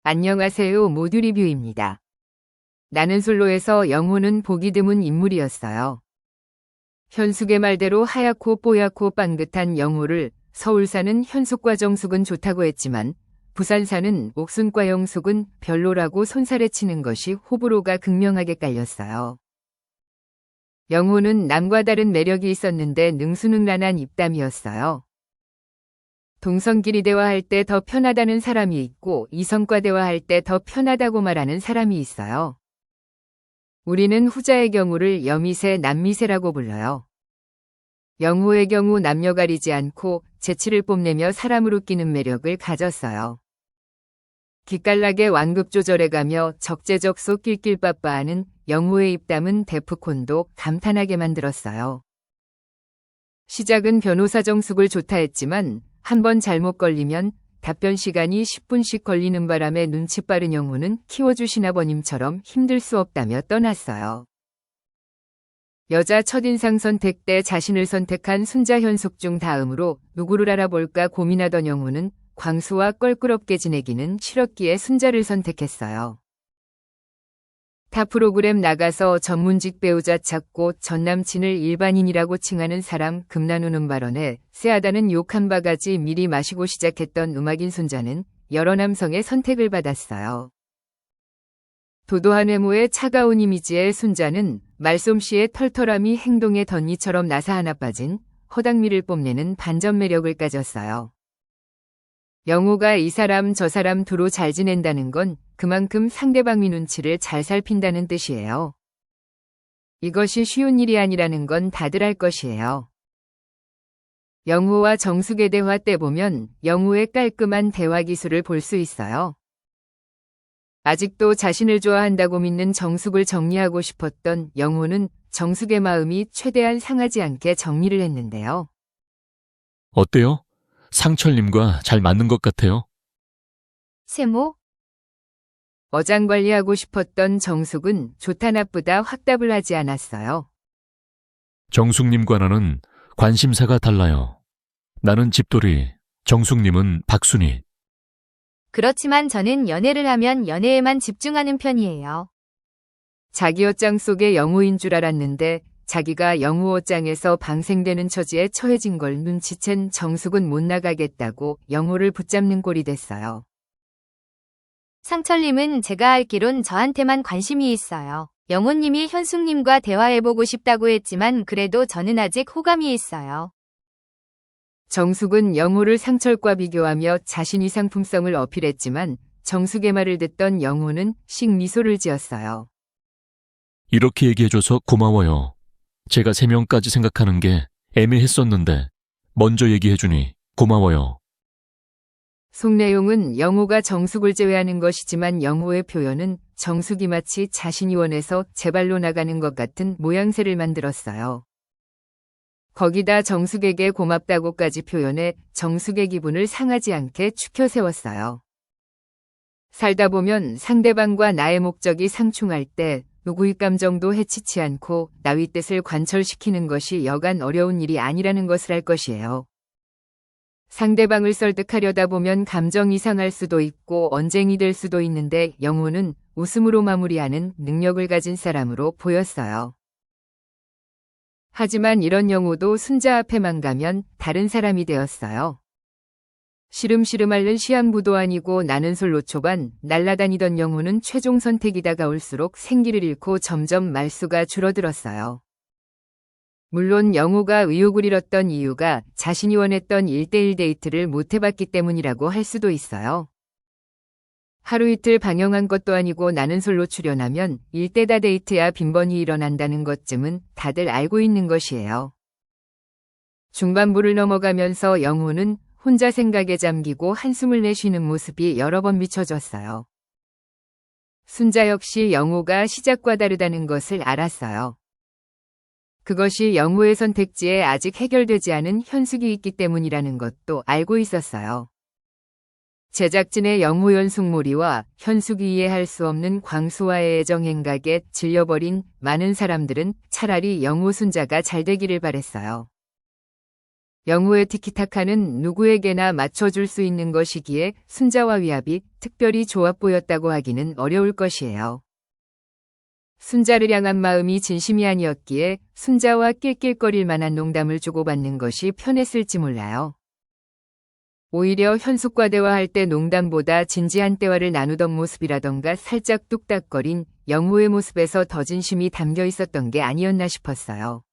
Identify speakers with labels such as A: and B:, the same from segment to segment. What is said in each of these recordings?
A: 안녕하세요. 모두 리뷰입니다. 나는 솔로에서 영호는 보기 드문 인물이었어요. 현숙의 말대로 하얗고 뽀얗고 빵긋한 영호를 서울 사는 현숙과 정숙은 좋다고 했지만 부산 사는 옥순과 영숙은 별로라고 손살에 치는 것이 호불호가 극명하게 깔렸어요. 영호는 남과 다른 매력이 있었는데 능수능란한 입담이었어요. 동성끼리 대화할 때 더 편하다는 사람이 있고 이성과 대화할 때 더 편하다고 말하는 사람이 있어요. 우리는 후자의 경우를 여미새, 남미새라고 불러요. 영호의 경우 남녀 가리지 않고 재치를 뽐내며 사람을 웃기는 매력을 가졌어요. 기깔나게 완급 조절해가며 적재적소 낄낄빠빠하는 영호의 입담은 데프콘도 감탄하게 만들었어요. 시작은 변호사 정숙을 좋다 했지만 한번 잘못 걸리면 답변 시간이 10분씩 걸리는 바람에 눈치 빠른 영호는 키워주신 아버님처럼 힘들 수 없다며 떠났어요. 여자 첫인상 선택 때 자신을 선택한 순자 현숙 중 다음으로 누구를 알아볼까 고민하던 영호는 광수와 껄끄럽게 지내기는 싫었기에 순자를 선택했어요. 타 프로그램 나가서 전문직 배우자 찾고 전 남친을 일반인이라고 칭하는 사람 금나누는 발언에 쎄하다는 욕 한 바가지 미리 마시고 시작했던 음악인 순자는 여러 남성의 선택을 받았어요. 도도한 외모에 차가운 이미지의 순자는 말솜씨의 털털함이 행동의 덧니처럼 나사 하나 빠진 허당미를 뽐내는 반전 매력을 가졌어요. 영호가 이 사람 저 사람 두루 잘 지낸다는 건 그만큼 상대방의 눈치를 잘 살핀다는 뜻이에요. 이것이 쉬운 일이 아니라는 건 다들 알 것이에요. 영호와 정숙의 대화 때 보면 영호의 깔끔한 대화 기술을 볼 수 있어요. 아직도 자신을 좋아한다고 믿는 정숙을 정리하고 싶었던 영호는 정숙의 마음이 최대한 상하지 않게 정리를 했는데요.
B: 어때요? 상철님과 잘 맞는 것 같아요.
C: 세모?
A: 어장관리하고 싶었던 정숙은 좋다 나쁘다 확답을 하지 않았어요.
B: 정숙님과 나는 관심사가 달라요. 나는 집돌이, 정숙님은 박순이.
C: 그렇지만 저는 연애를 하면 연애에만 집중하는 편이에요.
A: 자기 옷장 속의 영호인 줄 알았는데 자기가 영호 옷장에서 방생되는 처지에 처해진 걸 눈치챈 정숙은 못 나가겠다고 영호를 붙잡는 꼴이 됐어요.
C: 상철님은 제가 알기론 저한테만 관심이 있어요. 영호님이 현숙님과 대화해보고 싶다고 했지만 그래도 저는 아직 호감이 있어요.
A: 정숙은 영호를 상철과 비교하며 자신이 상품성을 어필했지만 정숙의 말을 듣던 영호는 씩 미소를 지었어요.
B: 이렇게 얘기해줘서 고마워요. 제가 3명까지 생각하는 게 애매했었는데 먼저 얘기해주니 고마워요.
A: 속 내용은 영호가 정숙을 제외하는 것이지만 영호의 표현은 정숙이 마치 자신이 원해서 제 발로 나가는 것 같은 모양새를 만들었어요. 거기다 정숙에게 고맙다고까지 표현해 정숙의 기분을 상하지 않게 추켜 세웠어요. 살다 보면 상대방과 나의 목적이 상충할 때 누구의 감정도 해치지 않고 나의 뜻을 관철시키는 것이 여간 어려운 일이 아니라는 것을 알 것이에요. 상대방을 설득하려다 보면 감정이 상할 수도 있고 언쟁이 될 수도 있는데 영호는 웃음으로 마무리하는 능력을 가진 사람으로 보였어요. 하지만 이런 영호도 순자 앞에만 가면 다른 사람이 되었어요. 시름시름 앓는 시한부도 아니고 나는 솔로 초반 날아다니던 영호는 최종 선택이 다가올수록 생기를 잃고 점점 말수가 줄어들었어요. 물론 영호가 의욕을 잃었던 이유가 자신이 원했던 1대1 데이트를 못 해봤기 때문이라고 할 수도 있어요. 하루 이틀 방영한 것도 아니고 나는 솔로 출연하면 1대다 데이트야 빈번히 일어난다는 것쯤은 다들 알고 있는 것이에요. 중반부를 넘어가면서 영호는 혼자 생각에 잠기고 한숨을 내쉬는 모습이 여러 번 비춰졌어요. 순자 역시 영호가 시작과 다르다는 것을 알았어요. 그것이 영호의 선택지에 아직 해결되지 않은 현숙이 있기 때문이라는 것도 알고 있었어요. 제작진의 영호 연숙몰이와 현숙이 이해할 수 없는 광수와의 애정 행각에 질려버린 많은 사람들은 차라리 영호 순자가 잘 되기를 바랬어요. 영호의 티키타카는 누구에게나 맞춰줄 수 있는 것이기에 순자와 위압이 특별히 좋아 보였다고 하기는 어려울 것이에요. 순자를 향한 마음이 진심이 아니었기에 순자와 낄낄거릴 만한 농담을 주고받는 것이 편했을지 몰라요. 오히려 현숙과 대화할 때 농담보다 진지한 대화를 나누던 모습이라던가 살짝 뚝딱거린 영호의 모습에서 더 진심이 담겨 있었던 게 아니었나 싶었어요.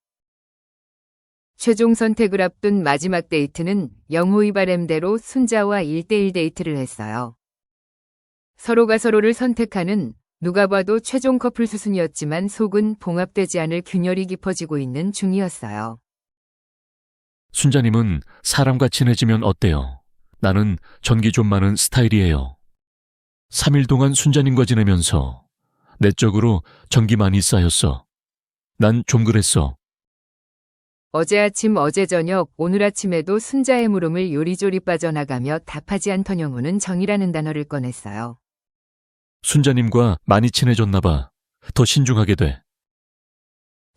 A: 최종 선택을 앞둔 마지막 데이트는 영호의 바램대로 순자와 1대1 데이트를 했어요. 서로가 서로를 선택하는 누가 봐도 최종 커플 수순이었지만 속은 봉합되지 않을 균열이 깊어지고 있는 중이었어요.
B: 순자님은 사람과 친해지면 어때요? 나는 전기 좀 많은 스타일이에요. 3일 동안 순자님과 지내면서 내적으로 전기 많이 쌓였어. 난 좀 그랬어.
A: 어제 아침, 어제 저녁, 오늘 아침에도 순자의 물음을 요리조리 빠져나가며 답하지 않던 영호는 정이라는 단어를 꺼냈어요.
B: 순자님과 많이 친해졌나 봐. 더 신중하게 돼.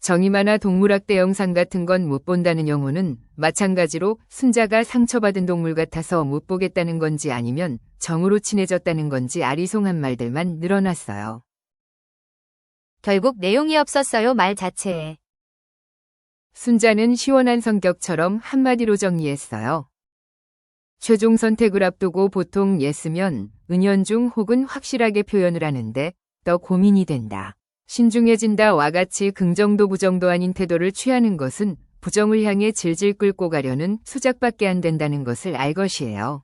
A: 정이 많아 동물학대 영상 같은 건 못 본다는 영호는 마찬가지로 순자가 상처받은 동물 같아서 못 보겠다는 건지 아니면 정으로 친해졌다는 건지 아리송한 말들만 늘어났어요.
C: 결국 내용이 없었어요, 말 자체에.
A: 순자는 시원한 성격처럼 한마디로 정리했어요. 최종 선택을 앞두고 보통 예쓰면 은연중 혹은 확실하게 표현을 하는데 더 고민이 된다. 신중해진다와 같이 긍정도 부정도 아닌 태도를 취하는 것은 부정을 향해 질질 끌고 가려는 수작밖에 안 된다는 것을 알 것이에요.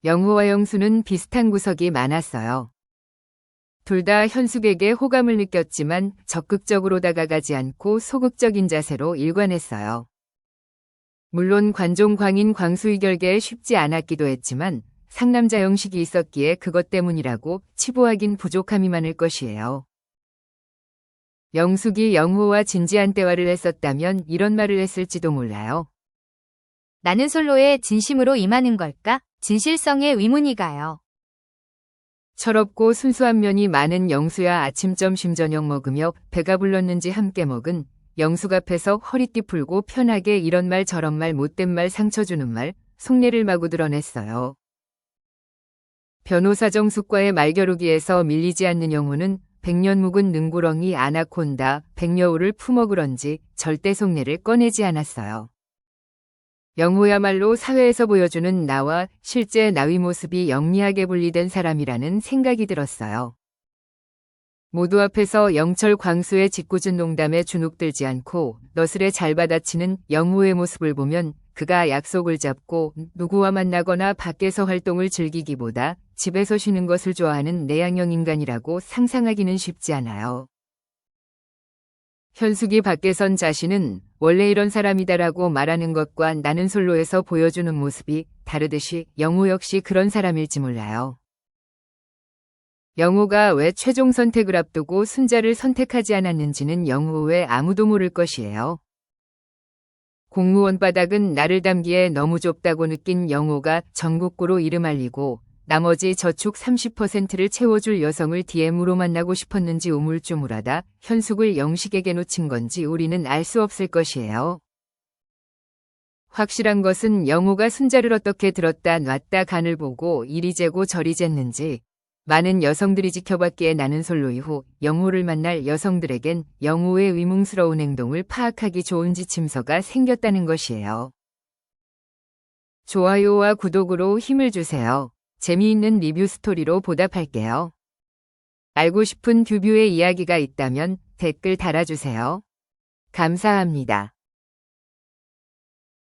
A: 영호와 영수는 비슷한 구석이 많았어요. 둘 다 현숙에게 호감을 느꼈지만 적극적으로 다가가지 않고 소극적인 자세로 일관했어요. 물론 관종 광인 광수의 결계에 쉽지 않았기도 했지만 상남자 형식이 있었기에 그것 때문이라고 치부하긴 부족함이 많을 것이에요. 영숙이 영호와 진지한 대화를 했었다면 이런 말을 했을지도 몰라요.
C: 나는 솔로에 진심으로 임하는 걸까? 진실성에 의문이 가요.
A: 철없고 순수한 면이 많은 영수야 아침 점심 저녁 먹으며 배가 불렀는지 함께 먹은 영숙 앞에서 허리띠 풀고 편하게 이런 말 저런 말 못된 말 상처 주는 말 속내를 마구 드러냈어요. 변호사 정숙과의 말겨루기에서 밀리지 않는 영호는 백년 묵은 능구렁이 아나콘다 백여우를 품어 그런지 절대 속내를 꺼내지 않았어요. 영호야말로 사회에서 보여주는 나와 실제 나의 모습이 영리하게 분리된 사람이라는 생각이 들었어요. 모두 앞에서 영철 광수의 짓궂은 농담에 주눅들지 않고 너스레 잘 받아치는 영호의 모습을 보면 그가 약속을 잡고 누구와 만나거나 밖에서 활동을 즐기기보다 집에서 쉬는 것을 좋아하는 내향형 인간이라고 상상하기는 쉽지 않아요. 현숙이 밖에선 자신은 원래 이런 사람이다라고 말하는 것과 나는 솔로에서 보여주는 모습이 다르듯이 영호 역시 그런 사람일지 몰라요. 영호가 왜 최종 선택을 앞두고 순자를 선택하지 않았는지는 영호 외 아무도 모를 것이에요. 공무원 바닥은 나를 담기에 너무 좁다고 느낀 영호가 전국구로 이름 알리고 나머지 저축 30%를 채워줄 여성을 DM으로 만나고 싶었는지 우물쭈물하다 현숙을 영식에게 놓친 건지 우리는 알 수 없을 것이에요. 확실한 것은 영호가 순자를 어떻게 들었다 놨다 간을 보고 이리 재고 저리 쟀는지 많은 여성들이 지켜봤기에 나는 솔로 이후 영호를 만날 여성들에겐 영호의 의문스러운 행동을 파악하기 좋은 지침서가 생겼다는 것이에요. 좋아요와 구독으로 힘을 주세요. 재미있는 리뷰 스토리로 보답할게요. 알고 싶은 듀뷰의 이야기가 있다면 댓글 달아주세요. 감사합니다.